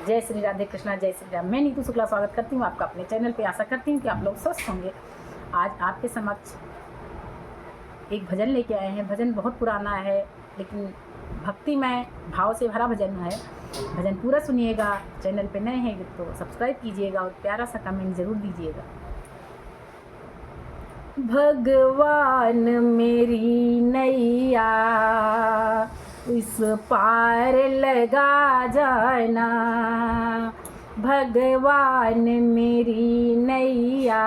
जय श्री राधे कृष्णा, जय श्री राम। मैं नीतू शुक्ला स्वागत करती हूँ आपका अपने चैनल पे। आशा करती हूँ कि आप लोग स्वस्थ होंगे। आज आपके समक्ष एक भजन लेके आए हैं। भजन बहुत पुराना है लेकिन भक्तिमय भाव से भरा भजन है। भजन पूरा सुनिएगा। चैनल पे नए हैं तो सब्सक्राइब कीजिएगा और प्यारा सा कमेंट ज़रूर दीजिएगा। भगवान मेरी नैया इस पार लगा जाना, भगवान मेरी नैया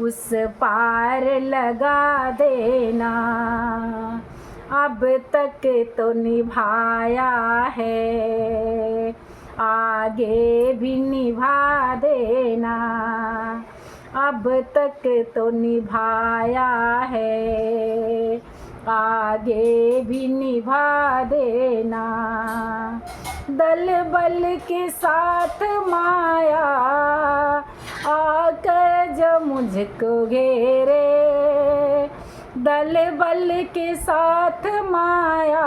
उस पार लगा देना। अब तक तो निभाया है, आगे भी निभा देना। अब तक तो निभाया है, आगे भी निभा देना। दल बल के साथ माया आकर जो मुझको घेरे, दल बल के साथ माया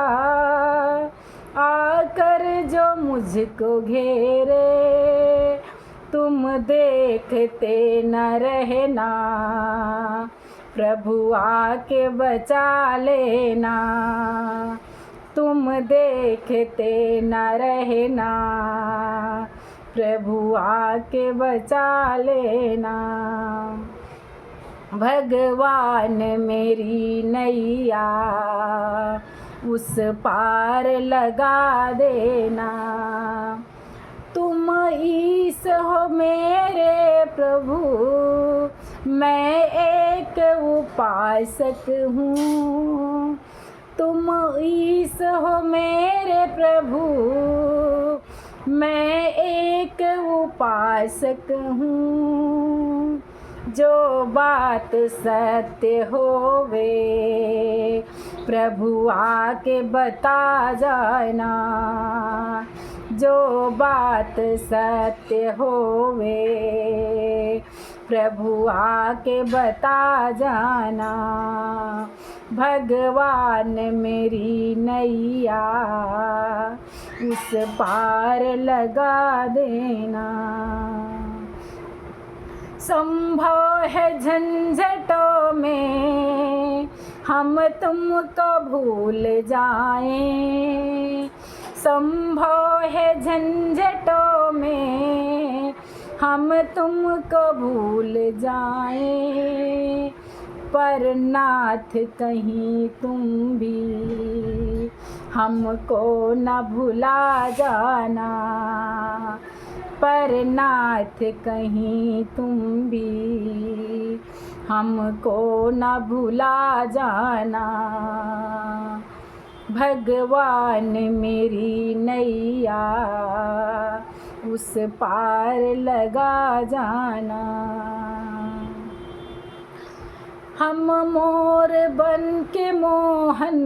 आकर जो मुझको घेरे, तुम देखते न रहना, प्रभु आके बचा लेना। तुम देखते न रहना, प्रभु आके बचा लेना। भगवान मेरी नैया उस पार लगा देना। तुम ईश हो मेरे प्रभु, मैं एक उपासक हूँ। तुम ईश हो मेरे प्रभु, मैं एक उपासक हूँ। जो बात सत्य होवे प्रभु आके बता जाना। जो बात सत्य होवे प्रभु आके बता जाना। भगवान मेरी नैया उस पार लगा देना। संभव है झंझटों में हम तुमको भूल जाएं, संभव है झंझटों में हम तुमको भूल जाएं। पर नाथ कहीं तुम भी हमको न भुला जाना, पर नाथ कहीं तुम भी हमको न भुला जाना। भगवान मेरी नैया उस पार लगा जाना। हम मोर बन के मोहन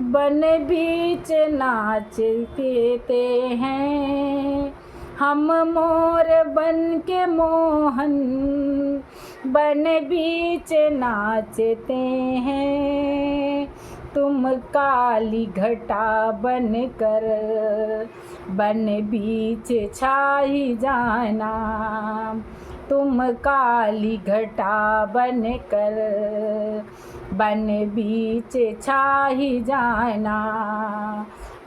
बन बीच नाचते हैं। हम मोर बन के मोहन बन बीच नाचते हैं। तुम काली घटा बन कर बन बीच छाई जाना। तुम काली घटा बन कर बन बीच छाई जाना।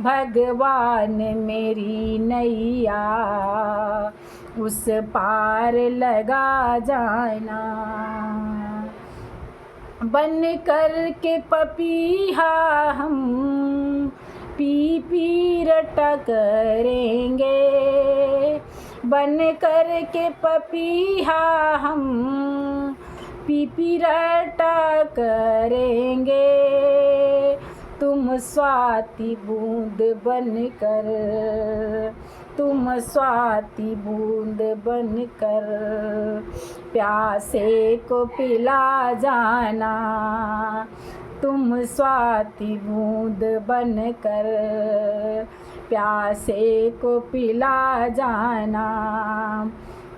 भगवान मेरी नैया उस पार लगा जाना। बन कर के पपीहा हम पी पी रटा करेंगे। बन कर के पपीहा हम पी पी रटा करेंगे। तुम स्वाति बूंद बन कर, तुम स्वाति बूंद बन कर प्यासे को पिला जाना। तुम स्वाति बूंद बन कर प्यासे को पिला जाना।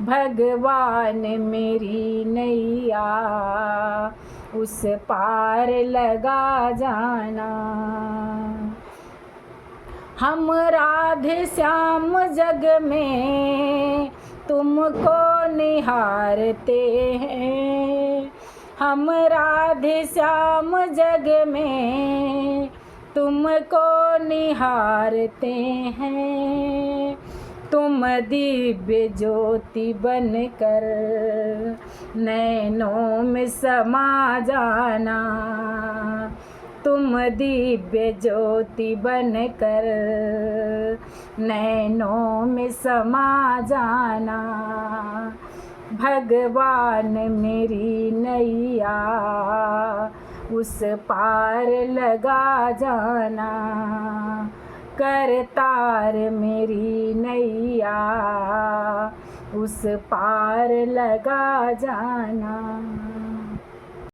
भगवान मेरी नैया उस पार लगा जाना। हम राधे श्याम जग में तुमको निहारते हैं, हम राधे श्याम जग में तुमको निहारते हैं। तुम दिव्य ज्योति बनकर नैनों में समा जाना, तुम दिव्य ज्योति बनकर नैनों में समा जाना। भगवान मेरी नैया उस पार लगा जाना, करतार मेरी नैया उस पार लगा जाना।